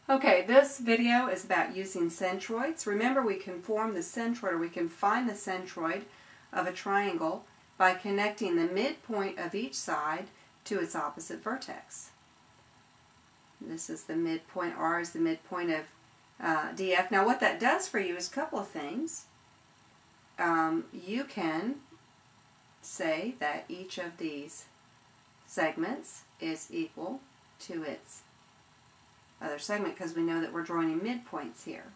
Okay, this video is about using centroids. Remember, we can form the centroid, or we can find the centroid of a triangle by connecting the midpoint of each side to its opposite vertex. This is the midpoint, R is the midpoint of DF. Now what that does for you is a couple of things. You can say that each of these segments is equal to its other segment, because we know that we're joining midpoints here.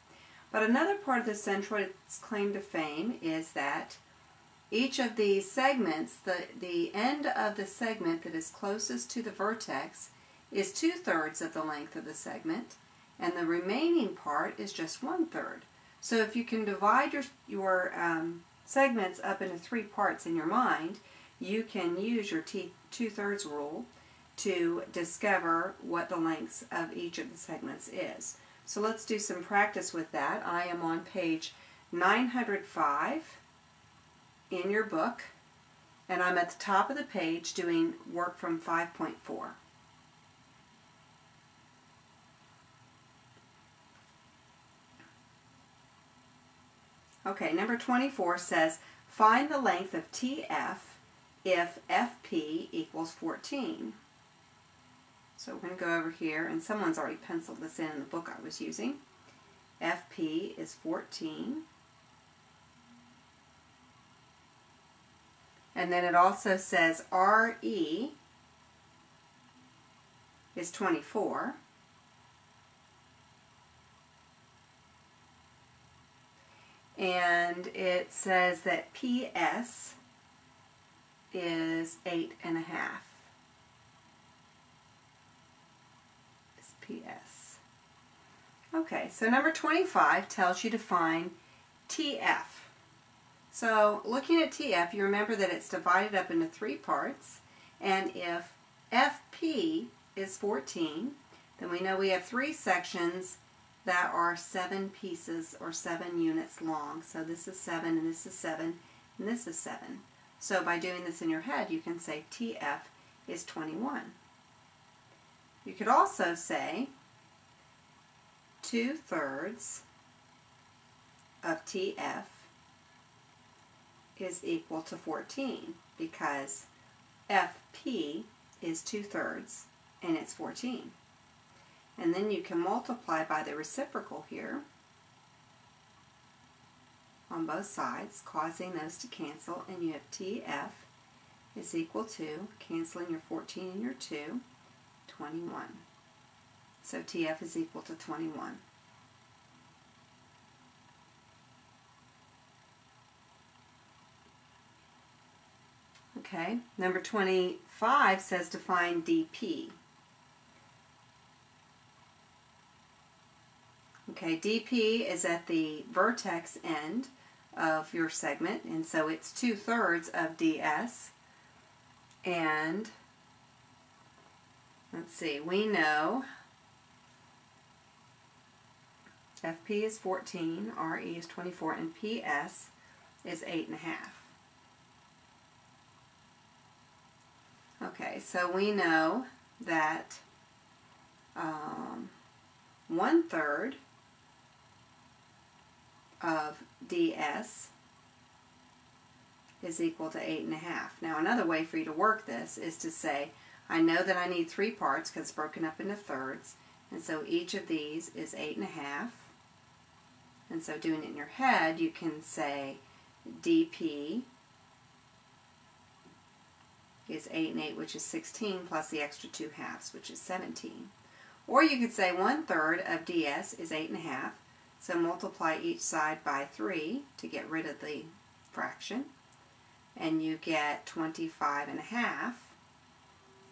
But another part of the centroid's claim to fame is that each of these segments, the end of the segment that is closest to the vertex is 2/3 of the length of the segment, and the remaining part is just 1/3. So if you can divide your segments up into 3 parts in your mind, you can use your 2/3 rule to discover what the lengths of each of the segments is. So let's do some practice with that. I am on page 905 in your book, and I'm at the top of the page doing work from 5.4. Okay, number 24 says, find the length of TF if FP equals 14. So we're going to go over here, and someone's already penciled this in the book I was using. FP is 14. And then it also says RE is 24. And it says that PS is 8.5. It's PS. Okay, so number 25 tells you to find TF. So looking at TF, you remember that it's divided up into 3 parts, and if FP is 14, then we know we have 3 sections that are 7 pieces or 7 units long. So this is 7, and this is 7, and this is 7. So by doing this in your head, you can say TF is 21. You could also say 2/3 of TF is equal to 14, because FP is 2/3 and it's 14. And then you can multiply by the reciprocal here on both sides, causing those to cancel, and you have TF is equal to, canceling your 14 and your 2, 21. So TF is equal to 21. Okay, number 25 says to find DP. Okay, DP is at the vertex end of your segment, and so it's 2/3 of DS. And let's see, we know FP is 14, RE is 24, and PS is 8.5. Okay, so we know that 1/3 of DS is equal to 8.5. Now another way for you to work this is to say, I know that I need 3 parts because it's broken up into thirds, and so each of these is 8.5. And so doing it in your head, you can say DP is 8 and 8, which is 16, plus the extra 2 halves, which is 17. Or you could say 1/3 of DS is 8.5, so multiply each side by 3 to get rid of the fraction, and you get 25.5.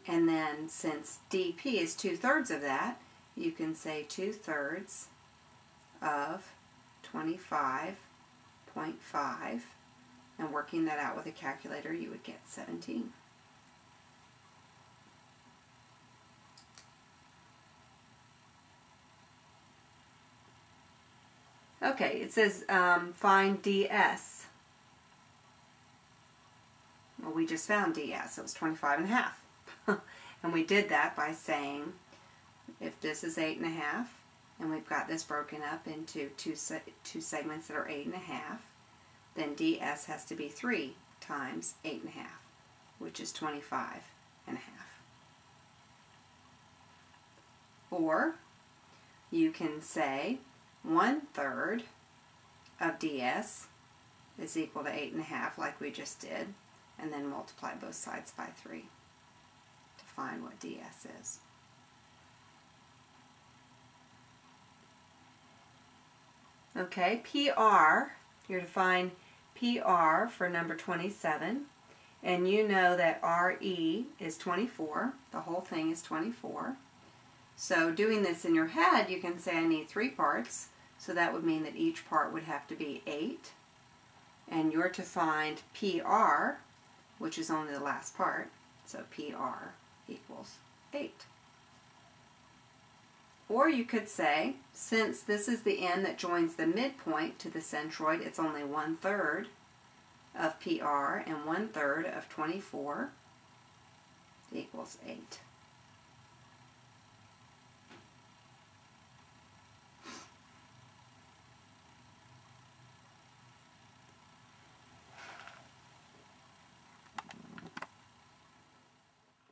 And then since DP is 2/3 of that, you can say 2/3 of 25.5, and working that out with a calculator, you would get 17. Okay, it says find DS. Well, we just found DS. It was 25.5. And we did that by saying if this is 8.5 and we've got this broken up into two segments that are 8.5, then ds has to be 3 times 8.5, which is 25.5. Or you can say 1/3 of ds is equal to 8.5, like we just did, and then multiply both sides by 3 to find what ds is. Okay, PR, you're to find PR for number 27, and you know that RE is 24, the whole thing is 24. So doing this in your head, you can say I need 3 parts, so that would mean that each part would have to be 8. And you're to find PR, which is only the last part, so PR equals 8. Or you could say, since this is the end that joins the midpoint to the centroid, it's only 1/3 of PR, and 1/3 of 24 equals 8.